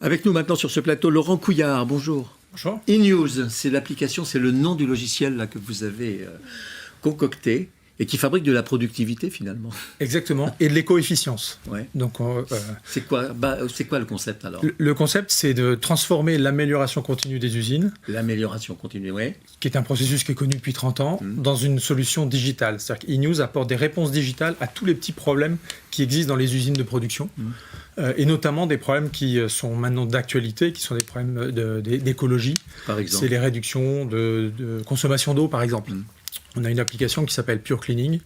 Avec nous maintenant sur ce plateau, Laurent Couillard, bonjour. Bonjour. eNews, c'est l'application, c'est le nom du logiciel là, que vous avez concocté et qui fabrique de la productivité finalement. Exactement, et de l'éco-efficience. Ouais. Donc, c'est quoi le concept alors? Le concept, c'est de transformer l'amélioration continue des usines, L'amélioration continue, oui. qui est un processus qui est connu depuis 30 ans, dans une solution digitale. C'est-à-dire qu'eNews apporte des réponses digitales à tous les petits problèmes qui existent dans les usines de production, et notamment des problèmes qui sont maintenant d'actualité, qui sont des problèmes d'écologie. Par exemple. C'est les réductions de consommation d'eau, par exemple. On a une application qui s'appelle Pure Cleaning,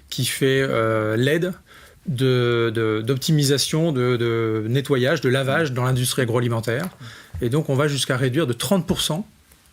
qui fait l'aide d'optimisation, de nettoyage, de lavage dans l'industrie agroalimentaire. Et donc, on va jusqu'à réduire de 30%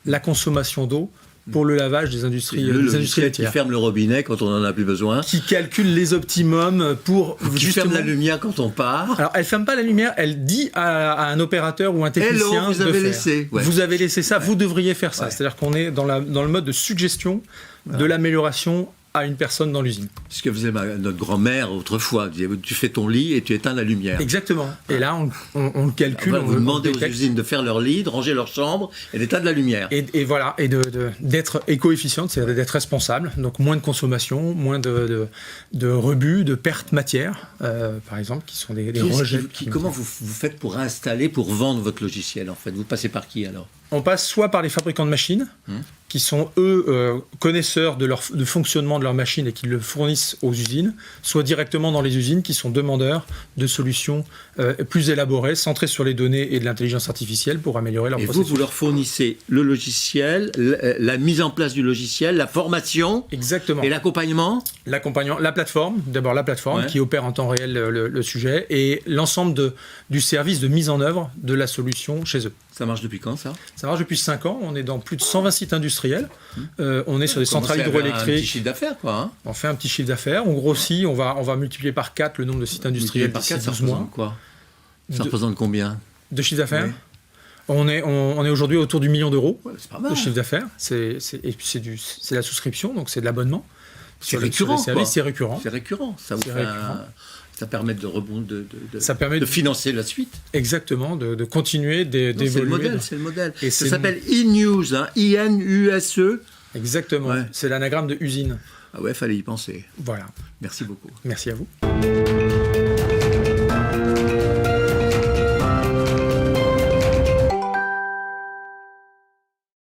la consommation d'eau pour le lavage des industries logiciel qui laitières. ferme le robinet quand on n'en a plus besoin. Qui calcule les optimums pour... Qui ferme la lumière quand on part. Alors, elle ne ferme pas la lumière, elle dit à un opérateur ou un technicien Hello, vous avez de faire. laissé. Ouais. Vous avez laissé ça, vous devriez faire ça. Ouais. C'est-à-dire qu'on est dans le mode de suggestion de l'amélioration à une personne dans l'usine. Ce que faisait notre grand-mère autrefois, disait, tu fais ton lit et tu éteins la lumière. Exactement. Et là, on le calcule. Enfin, vous demandez aux détecte. usines de faire leur lit, de ranger leur chambre et d'éteindre la lumière. Et voilà, et d'être éco-efficiente, c'est-à-dire d'être responsable. Donc moins de consommation, moins de rebut, de pertes matière, par exemple, qui sont des rejets. Comment vous faites pour installer, pour vendre votre logiciel en fait? Vous passez par qui alors? On passe soit par les fabricants de machines, qui sont eux connaisseurs de fonctionnement de leurs machines et qui le fournissent aux usines, soit directement dans les usines qui sont demandeurs de solutions plus élaborées, centrées sur les données et de l'intelligence artificielle pour améliorer leur processus. Et vous leur fournissez le logiciel, la mise en place du logiciel, la formation. Exactement. Et l'accompagnement. L'accompagnement, la plateforme, d'abord la plateforme qui opère en temps réel le sujet et l'ensemble du service de mise en œuvre de la solution chez eux. Ça marche depuis quand ça? Ça marche depuis 5 ans, on est dans plus de 120 sites industriels, on est sur des centrales hydroélectriques. Un petit chiffre d'affaires quoi. Hein. On fait un petit chiffre d'affaires, on grossit, on va multiplier par 4 le nombre de sites industriels par d'ici 4, 12 mois. Quoi? Ça représente combien? De chiffre d'affaires? Oui. On est aujourd'hui autour du $1 million c'est pas mal, de chiffre d'affaires. Et puis c'est la souscription, donc c'est de l'abonnement. C'est récurrent. C'est récurrent. C'est récurrent. Ça permet de financer la suite. Exactement, de continuer d'évoluer. C'est le modèle. Et ça s'appelle eNews, hein, I-N-U-S-E. Exactement, c'est l'anagramme de usine. Ah ouais, fallait y penser. Voilà. Merci beaucoup. Merci à vous.